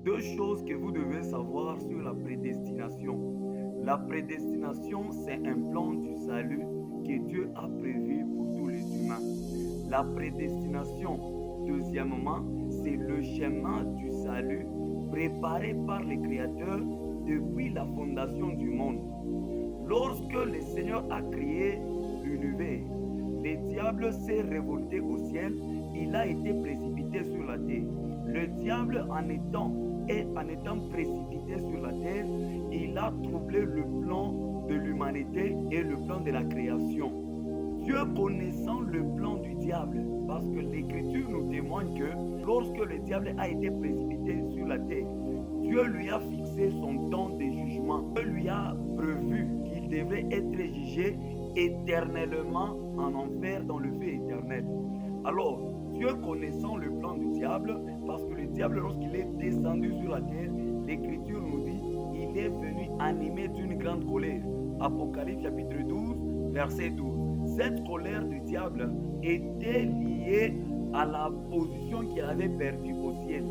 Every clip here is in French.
Deux choses que vous devez savoir sur la prédestination. La prédestination, c'est un plan du salut que Dieu a prévu pour tous les humains. La prédestination, deuxièmement, c'est le chemin du salut préparé par le Créateur depuis la fondation du monde. Lorsque le Seigneur a créé l'univers, le diable s'est révolté au ciel, il a été précipité sur la terre. Le diable, en étant précipité sur la terre, il a troublé le plan de l'humanité et le plan de la création. Dieu, connaissant le plan du diable, parce que l'Écriture nous témoigne que lorsque le diable a été précipité sur la terre, Dieu lui a fixé son temps de jugement. Dieu lui a prévu qu'il devrait être jugé éternellement en enfer dans le feu éternel. Alors, Dieu connaissant le plan du diable, parce que le diable, lorsqu'il est descendu sur la terre, l'Écriture nous dit, il est venu animé d'une grande colère. Apocalypse chapitre 12, verset 12. Cette colère du diable était liée à la position qu'il avait perdue au ciel.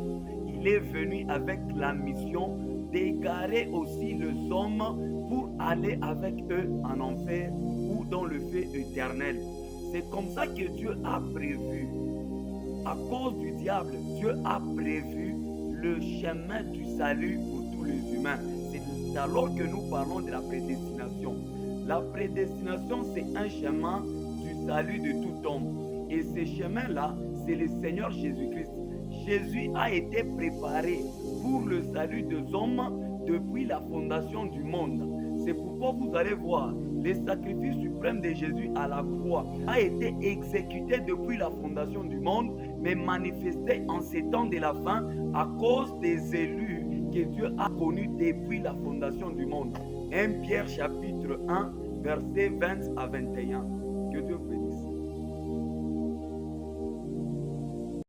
Il est venu avec la mission d'égarer aussi les hommes pour aller avec eux en enfer ou dans le feu éternel. C'est comme ça que Dieu a prévu. À cause du diable, Dieu a prévu le chemin du salut pour tous les humains. C'est alors que nous parlons de la prédestination. La prédestination, c'est un chemin du salut de tout homme. Et ce chemin-là, c'est le Seigneur Jésus-Christ. Jésus a été préparé pour le salut des hommes depuis la fondation du monde. C'est pourquoi vous allez voir, le sacrifice suprême de Jésus à la croix a été exécuté depuis la fondation du monde, mais manifesté en ces temps de la fin à cause des élus que Dieu a connus depuis la fondation du monde. 1 Pierre chapitre 1, versets 20 à 21. Que Dieu bénisse.